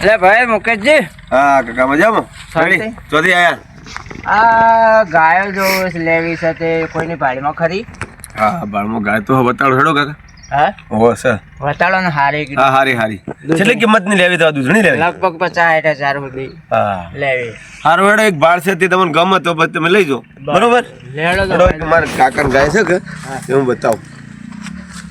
અલે ભાઈ મુકેશજી. હા કાકા મજામાં? શાંતિ? ચોથી આયા? આ ગાયો જો લેવી છે તે કોઈની ભાડીમાં ખરી? હા બાળમાં ગાય તો બતાડો હેડો કાકા. હા ઓ સર બતાડો ને હારી કીધું. હા હારી કેટલી કિંમત ની લેવી તો દૂધણી લેવી? લગભગ 50-60,000 સુધી હા લેવી. હારો હેડો એક બાળ છે તે તમને ગમે તો પછી તમે લઈ જાઓ બરોબર. લેડો હેડો એક મારા કાકા ગાય છે કે એ હું બતાવું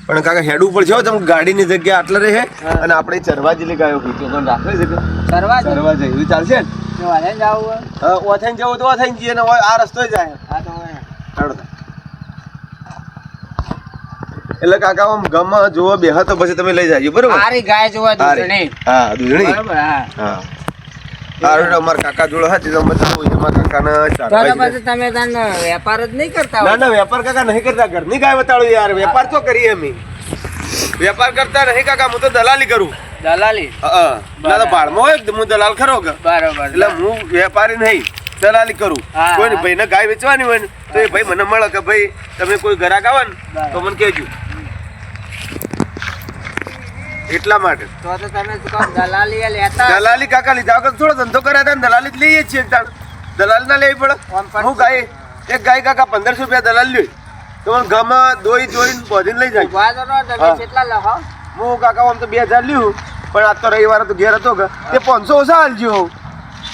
પણ કાકા હેડ ઉપર છે તમે ગાડીની જગ્યા આટલે રહે અને આપણે ચરવા જેટલી ગાયો ભૂતો રાખે છે કે ચરવા જાય એવી ચાલશે ને? હા ઓથાઈને જવું તો ઓથાઈને જઈએ ને આ રસ્તો જાય. હેડો એટલે કાકા આમ ગામમાં જોવો બેહા તો પછી તમે લઈ જાજો બરોબર. હારી ગાય જોવા દૂધણી. હા દૂધણી બરોબર. હા હા હારું અમારા કાકા જોડે હા તે તમે બતાવો એમાં કાકાના તો પછી તમે તાન વેપાર જ નહીં કરતા ના ના વેપાર કાકા નહીં કરતા ઘરની ગાય બતાડો યાર વેપાર તો કરીએ અમે વેપાર કરતા નહીં કાકા હું તો દલાલી કરું. દલાલી? હા ના તો ભાડમાં હોય હું દલાલ ખરો કે બરોબર. એટલે હું વેપારી નહીં દલાલી કરું. કોઈ ભાઈને ગાય વેચવાની હોય ને તો એ ભાઈ મને મળે કે ભાઈ તમે કોઈ ગ્રાહક આવે ને તો મને કહેજો એટલા માટે. તો તમે દલાલી લેતા દલાલી કાકા લીધા વગર થોડો ધંધો કર્યા હતા ને દલાલી જ લઈએ છીએ દલાલી ના લેવી પડે. હું ગાય એક ગાય કાકા 1500 રૂપિયા દલાલી લ્યો તો ગામમાં દોઈ જોઈને બોધીને લઈ જાય. કેટલા લખો? હું કાકા આમ તો 2000 લ્યું પણ આજ તો રવિવાર તો ઘેર હતો કે તે 500 ઓછા હાલજો.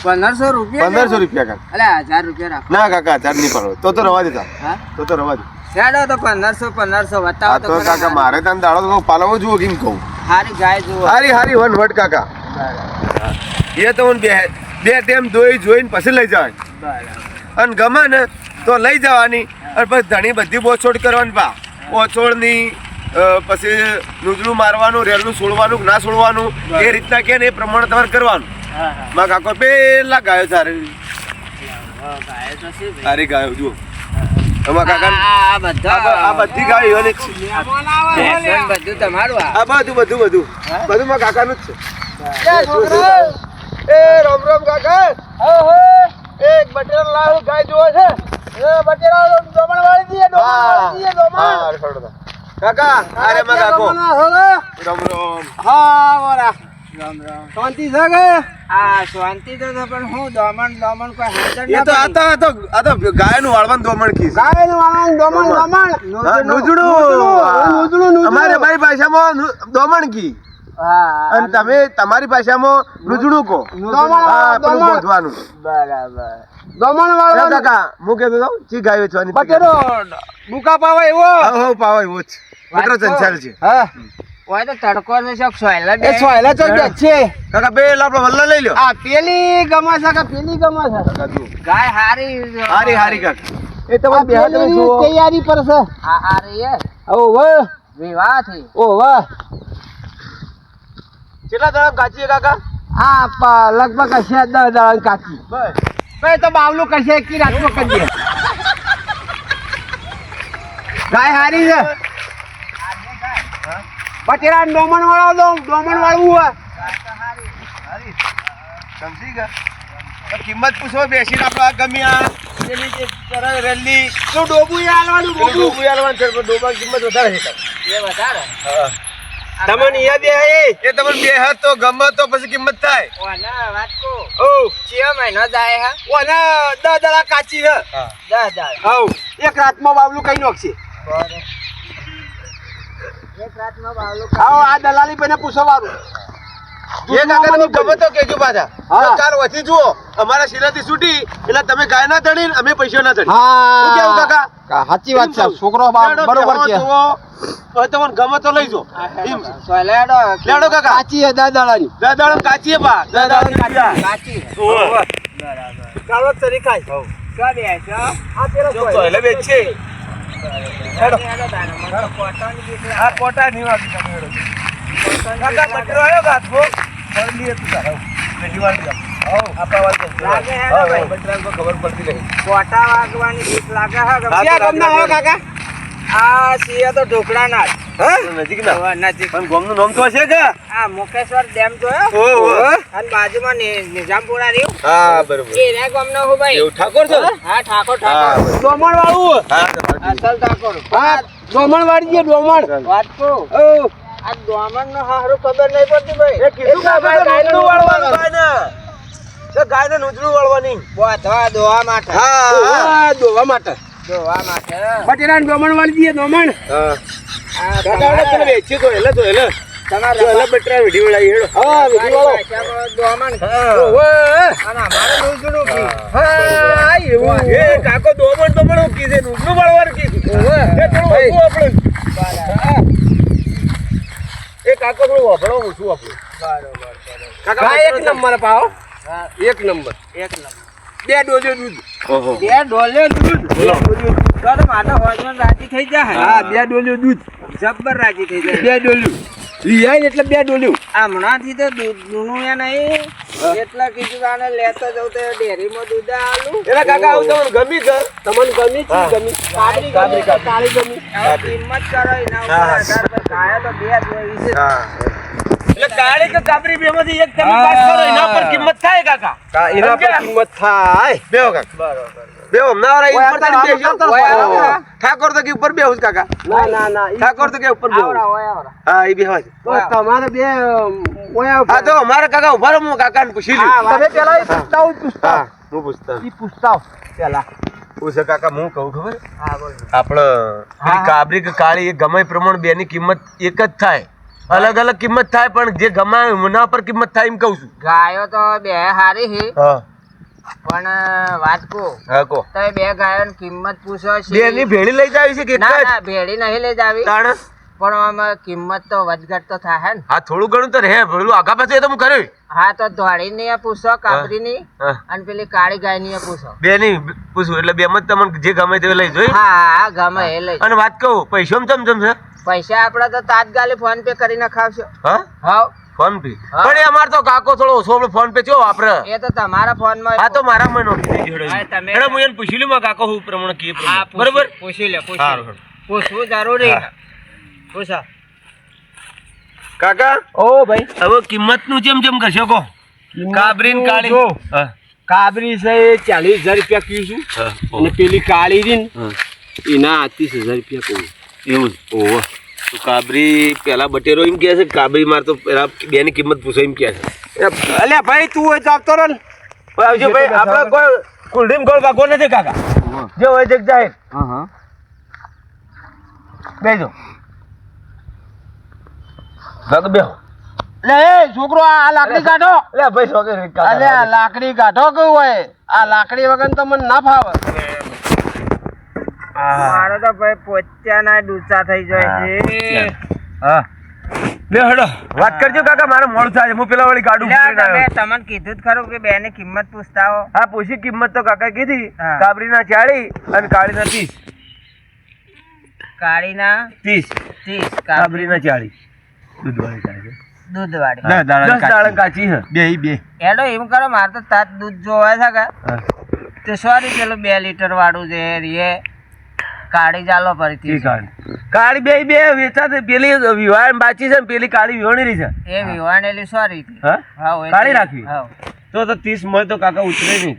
1500 રૂપિયા? 1500 રૂપિયા કાકા. અલે 1000 રૂપિયા રાખો. ના કાકા 1000 નહીં પડે તો રવા દેતા. હા તો રવા દે. હેડો તો 1500 બતાવો તો કાકા મારે તને દાડો તો પાલવો જુઓ કેમ કહું. હારી ગાય જુઓ. હારી વન વટ કાકા એ તો બે ટાઈમ દોઈ જોઈને પછી લઈ જવાય અને ગમે ને તો લઈ જવાની અને પછી ઘણી બધી બોછોડ કરવાની પા ઓછોડની પછી નુજળું મારવાનું રેલનું છોડવાનું ના છોડવાનું એ રીતના કે ને એ પ્રમાણે તમારે કરવાનું. માં કાકો પેલા ગાયો સારી સારી ગાયો જુઓ કાકા આ બધી ગાયો બધું તમારું. આ બધું માં કાકાનું જ છે. એ રામ રામ કાકા. એક બટેરા લાવ ગાય જોવે છે. બટેરા દોમણ વાળી દીએ કાકા અરે માં કાકો રામ રામ. હા બોરા રામ રામ. શાંતિ છે કે? આ શાંતિ તો છે પણ હું દમણ કોઈ હાજર એ તો આ તો ગાયનું વાળવાનું દોમણ કી ગાયનું વાળવાનું દમણ નુજડું અમારે ભાઈ ભાષામાં દોમણ કી અને તમે તમારી ભાષામાં નુજડું કહો. બોધવાનું બરાબર. દમણ વાળો કાકા હું કહેતો હતો ચી ગાય વેચવાની બટેરો બુકા પાવા એવો. હા પાવા એવો જ બટેરો ચંચાલ છે. હા ઓય તો તડકો ને શોખ સોયલા બે સોયલા ચો બે છે કાકા બે આપણે વલ્લા લઈ લો. આ પેલી ગમા છે કે પેલી ગમા છે? કાકા જુઓ ગાય હારી કાકા એ તો બે હાથ જુઓ તૈયારી પર છે. આ હારી હે. ઓ વાહ વિવાહ થી. ઓ વાહ કેટલા દાડા કાચી કાકા? આ લગભગ હશે 10 દાડા કાચી. બસ ભાઈ તો બાવલું કરશે એકી રાતમાં કરી દે. ગાય હારી છે. બટેરા ડોમણ વાળું હોય. સમજી ગયા કિંમત પૂછો બેસીને આપણે ગમ્યા પેલી જે રેલી તો ડોબું આલવાનું ડોબું આલવાનું છે ડોબા કિંમત વધારે છે. એ વધારે. હા તમને યા બે એ તમને બે હાથ તો ગમે તો પછી કિંમત થાય. ઓના વાટકો ઓ 6 મહિનો જાય હે. ઓના 10 દાડા કાચી છે. હા 10 દાડા. હાઉ એક રાતમાં બાવલું કઈ નોખશે. એક રાતમાં બાવલું. આવો આ દલાલી ભાઈને પૂછો વારું જે કાકા તમે ગમે તો કેજો પાછા. ચાર વધી જુઓ અમારા શિરાથી છૂટી એટલે તમે ગાય ના તણીને અમે પૈસા ના તણી. હા શું કેવું કાકા? સાચી વાત છે. છોકરો બરોબર છે. હવે તમને ગમે તો લઈ જાઓ. સોયલાડો લેડો કાકા. કાચી હે 10 દાડાની. 10 દાડા કાચી હે પા 10 દાડા કાચી. બરાબર ચાલો તરી ખાય. ક્યાં બે છે? આ પેલો સોયલે બેચ છે. હેડો હેડો કોટાની બીક આ કોટા ની વાત તમે હેડો. કાકા બટરો આવ્યો ગાથો ફળ લીએ તું તારો પેલી વાર જા. આપા વાત લાગે હે ભાઈ. બટરાને તો ખબર પડતી નહીં. કોટા વાગવાની બીક લાગે હે. ક્યાં ગમના હો કાકા? આ સિયા તો ઢોકળાના જ. હા નજીક ના નજીક. પણ ગામનું નામ તો હશે કે? આ મુકેશ્વર ડેમ જોયો? ઓહો. અને બાજુમાં નિઝામપુરા રહ્યું. હા બરોબર. એ રે ગામનો હું ભાઈ. એવું ઠાકોર છે? હા ઠાકોર હા. ડોમણ વાળું. હા અસલ ઠાકોર. હા ડોમણ વાળી છે ડોમણ. વાટકો. ઓ આ દોમણનો હારું ખબર નહીં પડતી ભાઈ. એ કીધું કાકા નુજરું વાળવાનું ગાયને. એ ગાયને નુજરું વાળવાની. બોધવા દોવા માટે. હા દોવા માટે. દોવા માટે. બટેરા દોમણ વાળી દઈએ દોમણ. હા આ કાકા આપણે પેલા વેચી તો એટલે તમારે એટલે બટરા વિડી વળાઈ હેડો. હા વિડી વાળો. ભાષામાં દોમણ. ઓવે. અને અમારે નુજરું કી. હા એવું. એ કાકો દોમણ કીધે નુજરું વાળવાનું કીધું. એ થોડું ઓછું આપણે. એ કાકો થોડું વાપરો ઓછું આપણું. બરોબર. કાકા એક નંબર પાવો. હા, એક નંબર. એક નંબર. 2 ડોજો દૂધ. ઓહો. 2 ડોલે દૂધ. બોલો. તો મારે હોજન રાજી થઈ જાય. હા 2 ડોજો દૂધ. જબ્બર રાજી થઈ જાય. 2 ડોલું. લીયાય ને એટલે 2 ડોલું. હમણાંથી તો દૂધનું એ નહીં એટલા કીધું આને લેતો જવું તો ડેરીમાં દૂધ આલું. એલા કાકા આવું તમને ગમી કે તમને ગમી છે હા. ગમી કાબરી કાબરી ગમી, કાળી ગમી. હવે કિંમત કરો એના ઉપર હા. આધાર પર કાયા તો 2 જ હોય છે. હા એટલે કાળી કે કાબરી બેમાંથી એક તમે હા. પાસ કરો એના પર કિંમત થાય કાકા. એના પર સમજ્યા? કિંમત થાય બેહો કાકા બરોબર. બેહો હમણાં ઓય, ઉપર તારી બેસજો. ઓય, આવરા. ઠાકોર તો કે ઉપર બેહું જ કાકા ના ઠાકોર તો કે ઉપર બેહું. આવરા હોય આવરા. હા એ બેહવા છે. તો તમારે બે ઓયા હા તો અમારા કાકા ઉભા રહો હું કાકાને પૂછી લઉં. હા, વાત તમે પેલા એ પૂછતાઓ પૂછતા હા હું પૂછતા ઈ પૂછતાઓ પેલા પૂછે કાકા હું કહું ખબર હા બોલ. આપણે પેલી કાબરી કે કાળી એ ગમે એ પ્રમાણે બેની કિંમત એક જ થાય અલગ અલગ કિંમત થાય પણ જે ગમાય એના પર કિંમત થાય એમ કહું છું. ગાયો તો 2 હારી છે હા પણ વાત કહું હા કો તો એ 2 ગાયોની કિંમત પૂછો છે. બેની ભેળી લઈ જાવી છે કે એક ના જ ના ભેળી નહીં લઈ જાવી તાણ પણ આમાં કિંમત તો વધઘટ તો થાય ને. હા થોડું ઘણું તો રહે ભેળું આગા પાછું એ તો હું કર્યું હા તો ધોળીની એ પૂછો કાબરીની હા અને પેલી કાળી ગાયની એ પૂછો. બેની પૂછું એટલે બેમાં જ તમને જે ગમે તે લઈ જોઈ હા ગમે એ લઈ. અને વાત કહું પૈસા ચમ છે પૈસા આપડે તો તાત્કાલિક ફોન પે કરી નખાવશો. હા હાવ ફોન પે હા. પણ એ અમાર તો કાકો થોડો ઓછો આપણે ફોન પે ચો વાપરે એ તો તમારા ફોન માં. હા તો મારા માં નોખી દેજો હા, તમે- હેડો હું એને પૂછી લઉં મારા કાકો હું પ્રમાણે કી હા, પ્રમાણે બરોબર પૂછી લે સારું, પૂછી પૂછવું જરૂરી હા. પૂછો. કાકા ઓ ભાઈ હવે કિંમત નું જેમ કરશો કો કાબરી ને કાળી જો. હા કાબરી છે એ 40,000 રૂપિયા કીધું હા અને પેલી કાળી રીન હા. એના 38,000 રૂપિયા કહું. એવું ઓહો તો કાબરી પેલા બટેરો એમ કહે છે કે કાબરી માર તો પેલા બેની કિંમત પૂછો એમ કહે છે અલ્યા ભાઈ તું હોય તો આપતો રહે ને. આવજો ભાઈ આપણે કોઈ કુલડીમ ગોળ વાગો નથી કાકા જે હોય જગ જાય હા બેજો ભાગ બેહો લે એ છોકરો આ લાકડી કાઢો. લે ભાઈ સોગે અલે આ લાકડી કાઢો કેવું હોય આ લાકડી વગર તો મને ના ફાવે. મારે તો ભાઈ પોચ્યાના ડૂચા થઈ જાય છે. હા બે હડો વાત કરજો કાકા મારે મોડું થાય છે. હું પેલા વાળી ગાડું લ્યા, પકડીને તમે આવ્યો. તમને કીધું જ ખરું કે બેની કિંમત પૂછતા હો. હા પૂછી કિંમત તો કાકા કીધી હા. કાબરીના 40 અને કાળીના 30 કાળીના 30 30 કાબરીના 40 દૂધવાળી થાય છે દૂધવાળી. 10 દાડા કાચી હે બે એડો એમ કરો મારે તો તાત દૂધ જોવા છે કે હા તે સોરી પેલું 2 લીટર વાળું છે એ કાળી ચાલો ફરીથી. કાળી બે વેચાતી પેલી વિવાહ બાચી છે ને પેલી કાળી વિવાણેલી છે એ વિવાણેલી સોરી હા હાવ એ કાળી રાખવી? હાવ. તો 30 મળે તો કાકા ઉતરે નહીં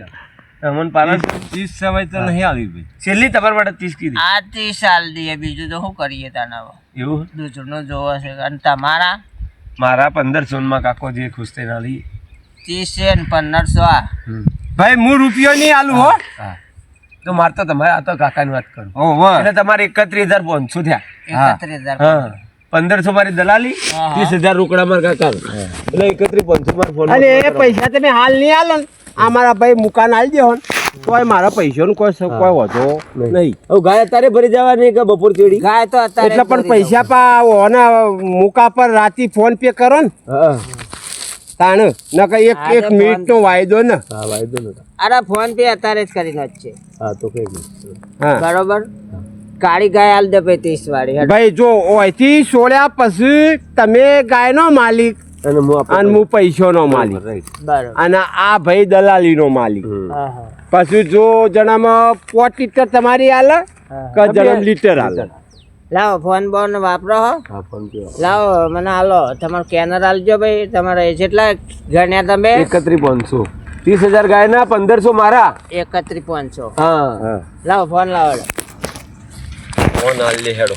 અમન પાલન 30 સમય તો નહીં આવી ભાઈ છેલ્લી તમારા માટે 30 કીધી આ 30 સાલ દઈએ બીજું તો શું કરીએ તાના એવું દૂધનો જોવો છે અને તમારા મારા 1500 માં કાકો જે ખુશ થઈને આલી 30 છે ને 1500 આ ભાઈ હું રૂપિયો નહીં આલું હો. હા તો માર તો તમારે આ તો કાકાની વાત કરું ઓહો એટલે તમારે 31,500 થયા 31,000. હા 1500 મારી દલાલી હા, હા. 30,000 રોકડા માર કાકા એટલે 31,500 માર ફોન અને એ પૈસા તમે હાલ નહીં આલો ને આ મારા ભાઈ મુકાન આલી દેવો ને તોય મારા પૈસાનો કોઈ વધો નહીં. હવે ગાય અત્યારે ભરી જવાની કે બપોર ચેડી ગાય તો અત્યારે એટલે પણ પૈસા પા ઓના મુકા પર રાતી ફોન પે કરો ને હા તાણ નકર એક આજે મિનિટનો વાયદો ને. હા વાયદો નતો અરે ફોન પે અત્યારે જ કરી નાખશે. હા તો કઈ નહીં હા બરોબર કાળી ગાય હાલ દે ભાઈ 30 વાળી હેડ. ભાઈ જો ઓયથી છોડ્યા પછી તમે ગાયનો માલિક અને હું અને હું પૈસાનો માલિક બરોબર. અને આ ભાઈ દલાલીનો માલિક. હા હા પછી જો જણામાં 5 લીટર તમારી હાલે કે જણામ લીટર હાલે. લાવો ફોન બોન વાપરો હો. હા ફોન પે લાવો મને હાલો તમારો કેનર હાલજો ભાઈ તમારે જેટલા ગણ્યા તમે 31,500 30,000 ગાયના 1500 મારા 31,500. હા લાવો ફોન લાવો ફોન હાલ લે હેડો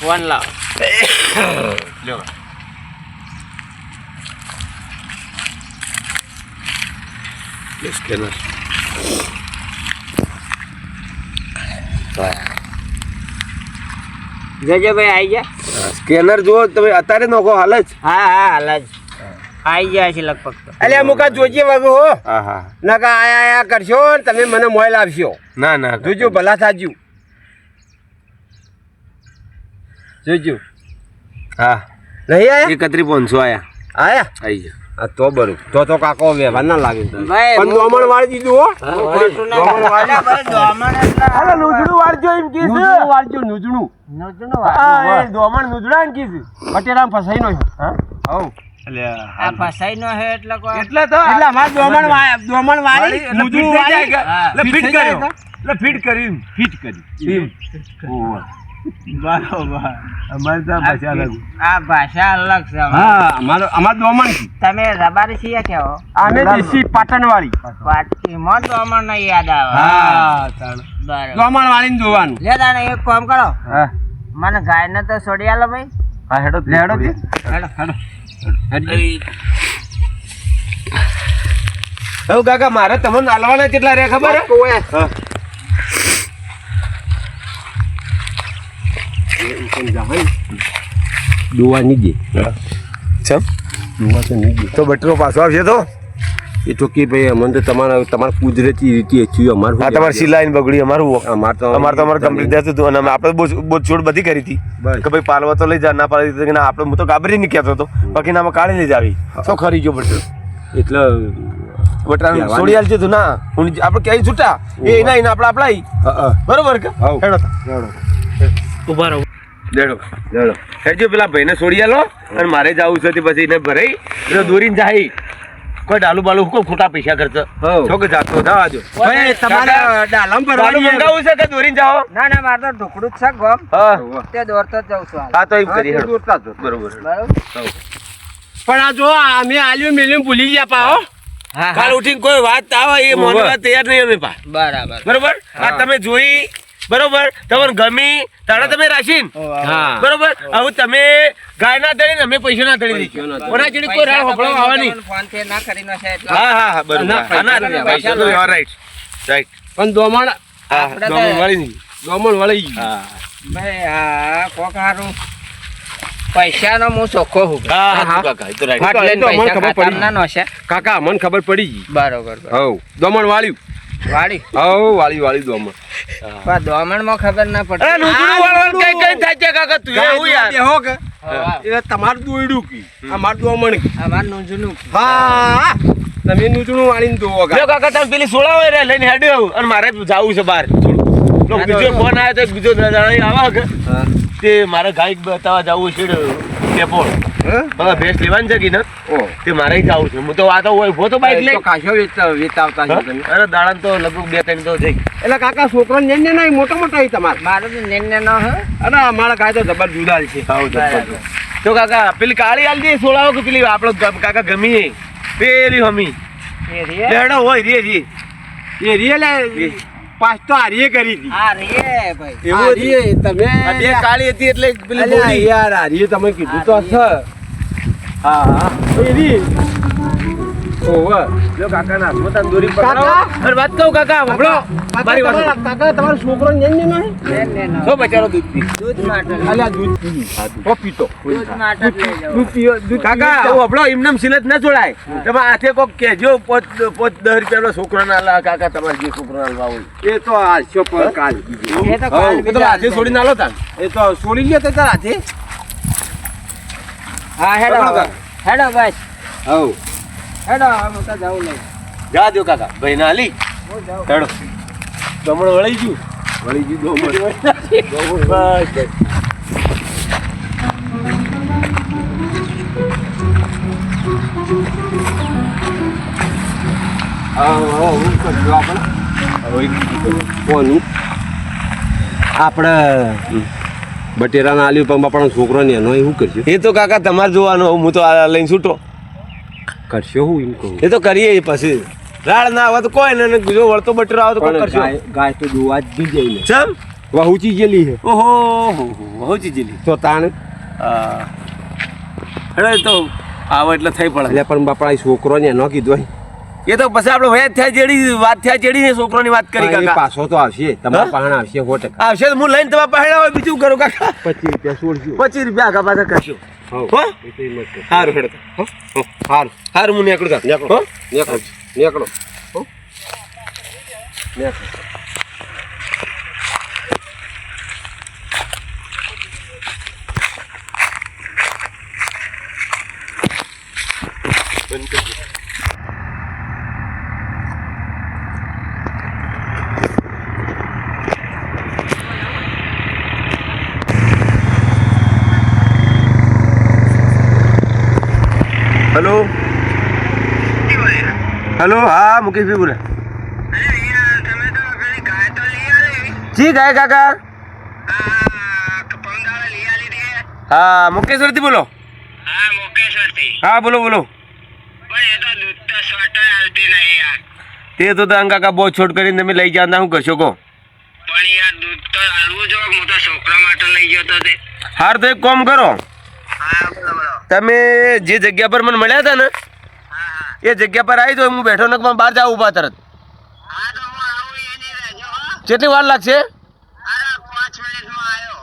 ફોન લાવ. લ્યો. સ્કેનર જજો ભાઈ આઈ જા. સ્કેનર જુઓ તમે અત્યારે નોખો હાલ જ. હા હાલ જ આઈ જાય છે લગભગ તો. એટલે મુકા જોજે વગો હો હા હા નકા આયા કરશો ને તમે મને મોબાઈલ આપશો ના ના જોજો ભલા થાજુ જોજો હા નહીં આયા 31,500 આયા આયા આઈ ગયા. આ તો બરું તો કાકો વ્યવહાર ના લાગે ભાઈ, પણ દોમણ વાળી દીધું હો ખોટું ના દોમણ વાળી. ભાઈ, દોમણ એટલે અરે નુજણું વાળજો એમ કીધું નુજણું વાળજો નુજણું નોંધનું હા વાત. એ દોમણ નુજણા ને કીધું બટેરામ ફસાઈ નો હા હવ આ ફસાઈ નો હે એટલે કોઈ એટલે અમાર દોમણ વાળી નુજણું વાળી હા. ફિટ કર્યો ફિટ કરી બરોબર અમારે તો ભાષા અલગ આ ભાષા અલગ છે. હા અમાર દોમણ તમે રબારી છીએ કેવો અમે દેશી પાટણ વાળી પાટીમાં દોમણ ને યાદ આવે. હા બરાબર. દોમણ વાળી જોવાનું લે તાણે એક કામ કરો, હા મને ગાયને તો છોડી આલો ભાઈ. હા હેડો હેડો હવે કાકા મારે તમને આલવાના કેટલા રહ્યા ખબર હે? હા. દોવા નહીં દે ચમ દોવા તો નહીં દે તો બટરો પાછો આવશે તો એ તો કે ભાઈ અમને તો તમારા કુદરતી રીતે થયું અમારું આ તમારી સિલાઈ ને બગડી અમારું અમારે અમારે કમ્પ્લીટ દેતું હતું અને અમે આપણે બહુ છોડ બધી કરી હતી બસ. કે ભાઈ પાલવા તો લઈ જા ના પાડી દીધી કે ના આપણે હું તો ગાબરી નહીં કહેતો હતો બાકી નામાં કાઢી લઈ જાવી તો ખરી ગયો બટરો એટલે બટરા છોડી આલજો તું ના હું આપણે ક્યાંય છૂટા એ એના એના આપણે આપણા બરોબર કે હાવ. હેડો ઉભા રહો. દેડો હેડજો પેલા ભાઈને છોડી આલો અને મારે જવું છે તે પછી એને ભરાઈ એટલે દોરીને જાય કોઈ ડાલુ બાલુ કોઈ ખોટા પૈસા ખર્ચ હાવ. છો કે જાતો જવા દો ભાઈ તમારે ડાલમ ડાલુ ભરવાની મંગાવું છે કે દોરીને જાઓ ના ના મારે તો ઢોકળું જ છે ગમ, હા તે દોરતો જ જાઉં છું હાલ. હા તો એમ કરી હેડો દોરતા જ. બરોબર બરાબર. પણ આ જો અમે આલ્યું મેલ્યું ભૂલી ગયા પાહો હા કાલ હા ઉઠીને કોઈ વાત આવે એ માનવા તૈયાર નહીં અમે પા બરાબર. બરોબર આ તમે જોઈ બરોબર તમને ગમી તાણે તમે રાખીને હા બરોબર હવે તમે ગાય ના તળી ને અમે પૈસા ના તળી દઈશું ઓના જેડી કોઈ રાહ હોફળો આવવાની ફોન પે ના કરી નો છે એટલે હા હા હા બરોબર ના, હા, ના, પૈસા પૈસા તો રાઈટ રાઈટ પણ દોમણ હા આપણે તો- દોમણ વાળી નહીં દોમણ વળી હા ભાઈ આ કોક હારું પૈસાનો હું ચોખ્ખો હું. હા હા. હા કાકા એ તો રાઈટ ફાટ લઈને તો અમને પૈસા ખબર પડી. ખાતામાં ના નોશે. કાકા મને ખબર પડી ગઈ બરોબર બરોબર. હવ દોમણ વાળ્યું વાળી હવ વાળી દોમણ પણ દોમણમાં ખબર ના પડે. અરે નુજડું વાળવાનું કઈ કઈ થાય છે કાકા તું એવું યાર બેહો કે હા. એ તમારું દોયડું કી અમારું દોમણ કી અમાર નુંજનું. હા તમે નુજણું વાળીને દોવો લ્યો કાકા તમે પેલી સોળાવો રે લઈને હેડ્યો આવું અને મારે જવું છે બહાર થોડું લો, બીજો ફોન આવ્યો તો એક બીજો દાદા આવે કે તે મારે ગાય બતાવવા જવું છે ડેપોળ હવે ભેંસ લેવાની છે કે ને તે મારે જવું છે હું તો આ તો હોય ઉભો તો બાઈક લઈ ખાસો વેચાવતા છો તમે અરે દાડા તો લગભગ 2-3 તો જઈ એટલે કાકા છોકરો ને નહીં મોટો મોટો તમારે મારું તો નેને ન હે. અને અમારા ગાય તો જબર જુદાલ છે તો કાકા પેલી કાળી આલ દે સોળાવો કે પેલી આપણો કાકા ગમી પેલી હમી એ રે. લેડો હોય રે રે એ રિયલ પાસ તો હારીએ કરી હતી આ રે ભાઈ. એવું હારીએ તમે આ બે કાળી હતી એટલે પેલી અલ્યા બોલી યાર હારીએ તમે કીધું તો છે હા હા એરી ઓહો જો કાકા ના હાથમાં તંદૂરી કાકા! પકડાવો અને વાત કહું કાકા સાંભળો મારી વાત કાકા તમારો છોકરો ને નહીં નેને ન. જો બચારો દૂધ પી દૂધ માટે લઈ. અલ્યા દૂધ પી ઓ પીતો દૂધ માટે જ લઈ જાઉં. દૂધ પીઓ દૂધ કાકા હું હબળો એમનેમ સિલત ના જોડાય તમે હાથે કોક કહેજો 5-10 રૂપિયાનો છોકરો ના લા કાકા તમારે જે છોકરો ના લાવો એ તો હાલશો પર કાલ એ તો કાલ એ તો હાથે છોડી ના લો તાન એ તો છોડી ગયો તો તાર હાથે હા હેડો પકડો હવે. હેડો બસ હવ હેડો હવે હું તો જાઉં લઈ. જા દો કાકા ભાઈ ના લી હું જાઉં. હેડો જમણ વળી ગયું વળી ગયું દોમણ બસ હું કરજો કોનું આપણે બટેરાના આલ્યું પણ આપણો છોકરો ને એનો શું કરશો એ તો કાકા તમારે જોવાનું હું તો આ લઈને છૂટો કરશો હું એમ કહું એ તો કરીએ એ પછી રાડ ના આવે તો કોઈ ને બીજો વળતો બટેરો આવે તો કોઈ પણ કરશો ગાય તો જોવા જ નહીં જઈને ચમ વહુ ચીજેલી છે ઓહો બહુ ચીજેલી તો તાણ હેડો તો આવો એટલે થઈ પડે એટલે પણ બાપા એ છોકરો ને ન કીધું એ તો પછી આપણે વયા થયા જેડી વાત થયા જેડી ને છોકરોની વાત કરી એ કાકા પાછો તો આવશે તમારા પાસે આવશે 100%. આવશે તો હું લઈને તમારા પહેલા હોય બીજું કરું કાકા 25 રૂપિયા છોડજો 25 રૂપિયા આગા પાછા કરશો હો હો એ તો એમ જ છે. સારું હેડો હો હારું સારું હું નીકળું તા નીકળો હો નીકળો નીકળો હો નીકળો હેલો હેલો હા મુકેશભાઈ બોલે જી ગાય કાકા હા મુકેશ્વરથી બોલો હા બોલો બોલો તે તો તને કાકા બહુ છોટ કરીને તમે લઈ જતા શું કરશો કહો હાર તો એક કામ કરો તમે જે જગ્યા પર મને મળ્યા હતા ને એ જગ્યા પર આવી તો હું બેઠો ને બહાર જાવ ઊભા તરત કેટલી વાર લાગશે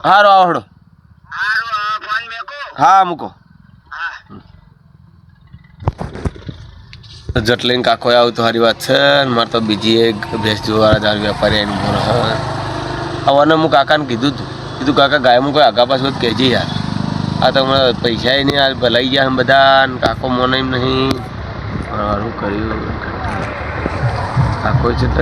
હારો આવડો હા મૂકો જટલીને કાકો આવું તો સારી વાત છે મારે તો બીજી એક ભેંસ જોવાળા વેપારી એની બોલો આવવાને હું કાકાને કીધું કાકા ગાય હું કોઈ આગા પાછું કહેજે યાર આ તો હમણાં પૈસા નહીં યાર ભલાઈ ગયા એમ બધા કાકો મોને એમ નહીં શું કર્યું કાકો છે તો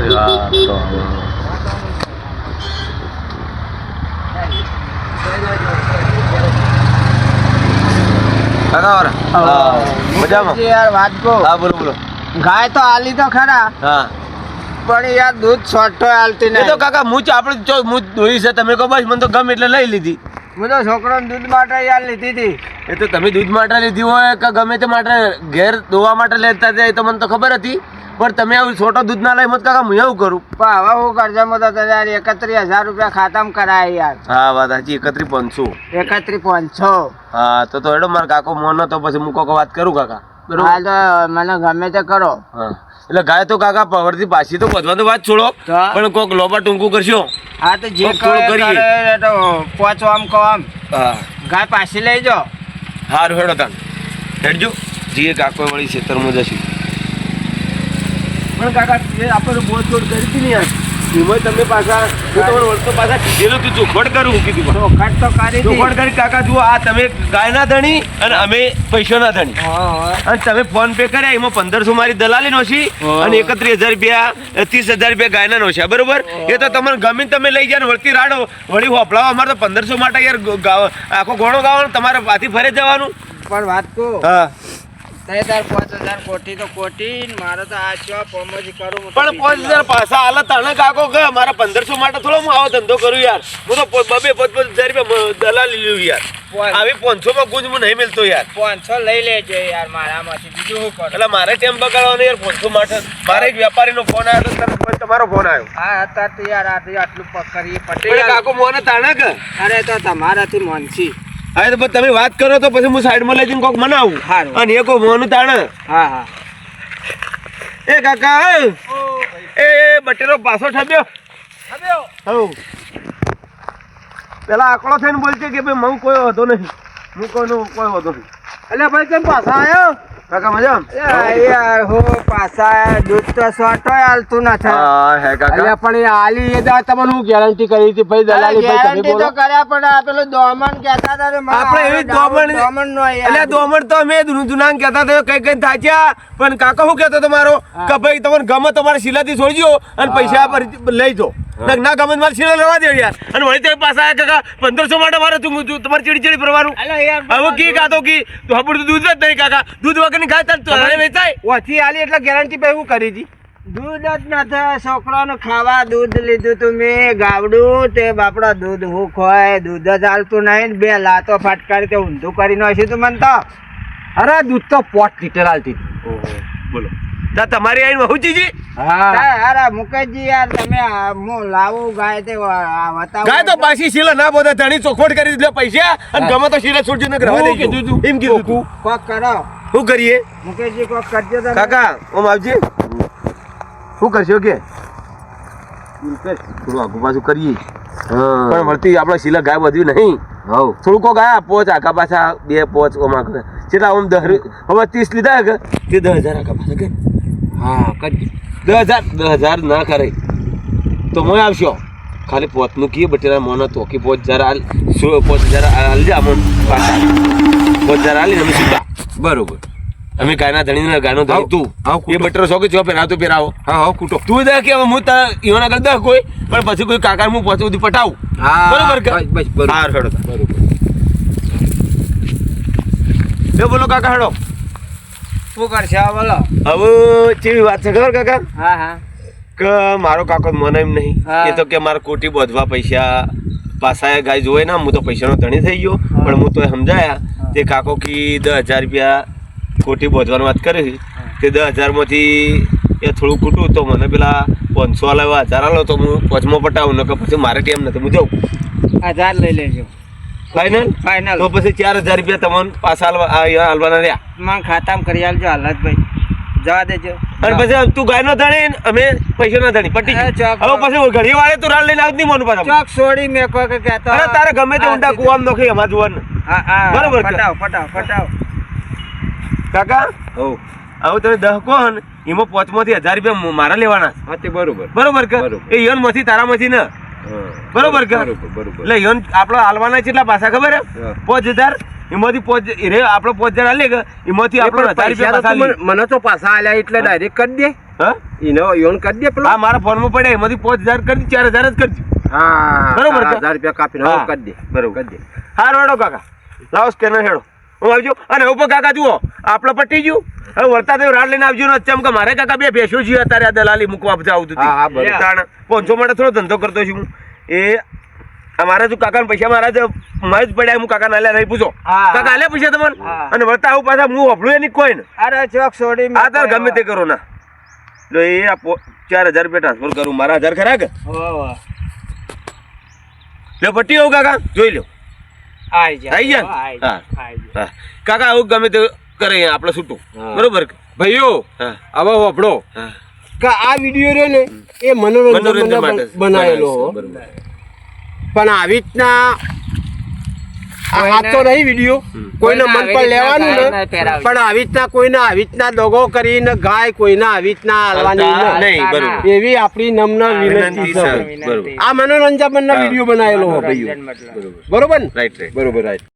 મજામાં યાર વાત કહો હા બોલો બોલો ગાય તો આલી તો ખરા હા પણ યાર દૂધ છોટો આલતી એ તો નહીં કાકા મૂચ આપણે જો મૂચ દોરી છે તમે કહો બસ મને તો ગમે એટલે લઈ લીધી હું તો છોકરાને દૂધ માટે યાર લીધી હતી એ તો તમે દૂધ માટે લીધી હોય કે ગમે તે માટે ઘેર દોવા માટે લેતા હતા એ તો મને તો ખબર હતી પણ તમે આવું છોટો દૂધ ના લઈ મત કાકા હું એવું કરું પણ હવે હું કરજામાં તો યાર 31,000 રૂપિયા ખાતામાં કરાય યાર હા વાત સાચી 31,500 31,500 હા તો એડો મારા કાકો મોનો તો પછી હું કોકો વાત કરું કાકા હા તો મને ગમે તે કરો હા એટલે ગાય તો કાકા પવરથી પાછી તો બધવા તો વાત છોડો તો? પણ કોક લોબા ટૂંકું કરશો હા તો જે થોડું કરીએ. કરે તો પોચો આમ કહો આમ હા ગાય પાછી લઈ જાઓ હારું હેડો તાન હેડજો જીએ કાકો વળી ખેતરમાં જશે પણ કાકા આપણે બહુ છોડ કરી હતી ને યાર એમાં તમે પાછા હું તમારે વળતો પાછા કીધેલું તું ચોખવટ કરું હું કીધું ચોખટ તો કરી હતી. ચોખવટ કરી કાકા જુઓ આ તમે ગાયના ધણી અને અમે પૈસાના ધણી હા, અને તમે ફોન પે કર્યા એમાં 1500 મારી દલાલી નોશી અને 31,000 રૂપિયા 30,000 રૂપિયા ગાયના નોશ્યા બરોબર એ તો તમને ગમે તમે લઈ જાય ને વળતી રાડો વળી હોપલાવો અમારે તો 1500 માટે યાર આખો ઘોડો ગાવાનો તમારે પાછી ફરે જવાનું પણ વાત કહું હા તે તાર 5,000 કોટી તો કોટી ને મારે તો આ ચો પમજી કરું હું તો પણ 5,000 પાછા હાલ તને કાકો કે મારા 1500 માટે થોડો હું આવો ધંધો કરું યાર હું તો 2,000 રૂપિયા દલાલી લ્યું યાર આવી 500 માં ગુંજ હું નહીં મિલતો યાર 500 લઈ લેજો યાર મારામાંથી બીજું શું કરું એટલે મારે ટેમ બગાડવાનો યાર 500 માટે મારે એક વેપારીનો ફોન આવ્યો તો તરત તમારો ફોન આવ્યો હા અત્યારે તો યાર આટલું પકડીએ પણ પટેલ કાકો મોને તાણે કે અરે તો તમારાથી મોનસી હા તો પછી તમે વાત કરો તો પછી હું સાઈડમાં લઈ જઈને કોક મનાવું હારું. અને એ કોઈ મોનું તાણે હા હા એ કાકા એ બટેરો પાછો ઠબ્યો હઉ પેલા આકડો થઈને બોલશે કે ભાઈ હું કોઈ હતો નહીં હું કોઈનો કોઈ હતો નહીં એટલે ભાઈ કેમ પાછા આવ્યો કાકા મજા યાર હો પાછા દૂધ તો સોટો હાલતું નથી હા હે એટલે પણ એ આલી એ તમને હું ગેરંટી કરી હતી ભાઈ દલાલી ભાઈ તમે ગેરંટી બોલો તો કર્યા પણ આ પેલું દોમણ કહેતા હતા ને મારા આપણે એવી દોમણ દોમણ નો એટલે દોમણ તો અમે જુનાન કહેતા હતા કઈ કઈ થાચ્યા પણ કાકા શું કહેતો તમારો કે ભાઈ તમને ગમે તમારે શીલાથી છોડજો અને પૈસા પર લઈ જો ના ગમે મારે શીલા લેવા દે યાર અને વળી તે પાછા કાકા 1500 માટે મારે તું તમારે ચીડી ચીડી ફરવાનું હવે કી કાતો કી તો હબડું દૂધ જ નહીં કાકા દૂધ વગરની ખાય તો વેચાય ઓછી આલી એટલે ગેરંટી ભાઈ હું કરી હતી દૂધ જ નથી છોકરાને ખાવા દૂધ લીધું તું મેં ગાવડું તે બાપડા દૂધ હું ખોય દૂધ જ હાલતું નહીં ને 2 લાતો ફટકારી તે ઊંધું કરી નાખ્યું તું મને તો અરે દૂધ તો 5 લીટર આલતી હતી બોલો તા તમારી આઈને વહુચીજી હા અરે મુકેશજી યાર તમે હું લાવું ગાય તે બતાવો ગાય તો પાછી શીલા ના બોધે ધણી ચોખવટ કરી દીધો પૈસા અને ગમે તો શીલા છોડજો ને રહેવા હું દેજો કીધું તું. એમ કીધું તું કોક કરો શું કરીએ મુકેશજી કોક કરજો તમે કાકા ઓમ આવજે શું કરશો કે થોડું આગુ પાછું કરીએ પણ મળતી આપણે શીલા ગાય વધ્યું નહીં હવ થોડુંક ગયા પોચ આખા પાછા 2 પોચ ઓમાં કેટલા ઓમ 10 હવે 30 લીધા કે તે 10,000 આખા પાછા કે હા કરી 10,000 ના કરે તો મોય આવશો ખાલી પોતનું કીએ બટેરા મોના તોકી 5,000 હાલ 5,000 હાલ જા મન પાછા 5,000 હાલી અમે સીધા બરોબર અમે ગાયના ધણીને ગાયનો ધણી તું હાવ એ બટેરો શોખી છો પહેરાવ તો પહેરાવો હા હા કૂટો તું દે કે હું તા ઈવન આગળ દે કોઈ પણ પછી કોઈ કાકા હું પહોંચું સુધી પટાવું હા બરોબર કે બસ બરોબર હા હેડો બરોબર એ બોલો કાકા હેડો શું કરશે આ બોલો હવે કેવી વાત છે ખબર કાકા હા હા કે મારો કાકો મને એમ નહીં હા. એ તો કે મારે કોટી બોધવા પૈસા પાછા ગાય જોવે ના હું તો પૈસાનો ધણી થઈ ગયો પણ હું તો સમજાયા તે કાકો કી 10,000 રૂપિયા કોટી બોધવાની વાત કરી તે 10,000 માંથી એ થોડું ખૂટું તો મને પેલા 500 લાવ્યા 1,000 આલો તો હું પચમો પટાવું ને પછી મારે ટેમ નથી હું જાઉં 1000 લઈ લેજો ફાઇનલ ફાઇનલ તો પછી 4,000 રૂપિયા તમને પાછા હાલવાના રહ્યા માં ખાતામાં કરી આલજો હાલતભાઈ જવા દેજો અને પછી તું ગાયનો ધણી ને અમે પૈસાનો ધણી પટી હા, ગયું. ચોક. હવે પછી ઘડી વાળે તું રાડ લઈને આવતી નહીં મોનું પાછા ચોક છોડી મેં કોઈ કે કહેતો અરે તારે ગમે તે ઊંડા કુવામાં નોખી એમાં જોવાનું હા હા બરોબર કે? પટાવ કાકા હવ હવે તમે 10 કહો ને એમાં 5 1,000 રૂપિયા મારા લેવાના હા તે બરોબર બરોબર કે બરોબર. એ ઈવન માંથી તારામાંથી ને બરોબર કે બરોબર એટલે ઈવન આપણો હાલવાના કેટલા પાછા ખબર હે હા. 5,000 એમાંથી 5 રે આપણો 5,000 હાલે કે એમાંથી આપણો 1,000 રૂપિયા પાછા લે. મને તો પાછા આલ્યા એટલે ડાયરેક્ટ કરી દે હા ઈનો યોન કરી દે પેલો હા મારા ફોનમાં પડે એમાંથી 5,000 કરી 4,000 જ કરજો હા બરોબર કે? 1000 રૂપિયા કાપીને હા. હવે કરી દે બરોબર. કરી દે હારો હેડો કાકા લાવો સ્કેનર હેડો હું આવજો અને ઉપર કાકા જુઓ આપણે પટી ગયું હવે વળતા તો રાડ લઈને આવજો ને ચમ કે મારે કાકા 2 ભેંસો છે અત્યારે આ દલાલી મૂકવા આવતું હા, હા, બરોબર. તાણ 500 માટે થોડો ધંધો કરતો છું હું એ અમારા જો કાકા પૈસા મારા જ જ પડ્યા હું કાકા ના નહીં પૂછો હા. કાકા આલ્યા પૈસા તમને હા. અને વળતા આવું પાછા હું હફળું એની કોઈ ને અરે ચોક છોડી આ તાર ગમે તે કરો ના જો એ આ 4,000 રૂપિયા ટ્રાન્સફર કરું મારા 1,000 ખરા કે લે પટ્ટી આવું કાકા જોઈ લો આઈ આઈ જા ને? હા. હા કાકા આવું ગમે તે કરે આપણે છૂટું હા. બરોબર કે? ભાઈઓ હા હવે હોપડો હા કે આ વિડીયો રહ્યો ને એ મનોરંજન મનોરંજન માટે બનાવેલો હો. બરોબર. પણ આવી રીતના આ વાંચતો નહીં વિડીયો કોઈને મન પર લેવાનું ને પણ આવી રીતના કોઈને આવી રીતના દગો કરીને ગાય કોઈને આવી રીતના હાલવાની નહીં, નહીં. બરોબર. એવી આપણી નમ્ર વિનંતી વિનંતી છે છે. બરોબર. આ મનોરંજન વિડીયો બનાવેલો હો ભાઈઓ મતલબ બરોબર ને રાઈટ રાઈટ બરોબર રાઈટ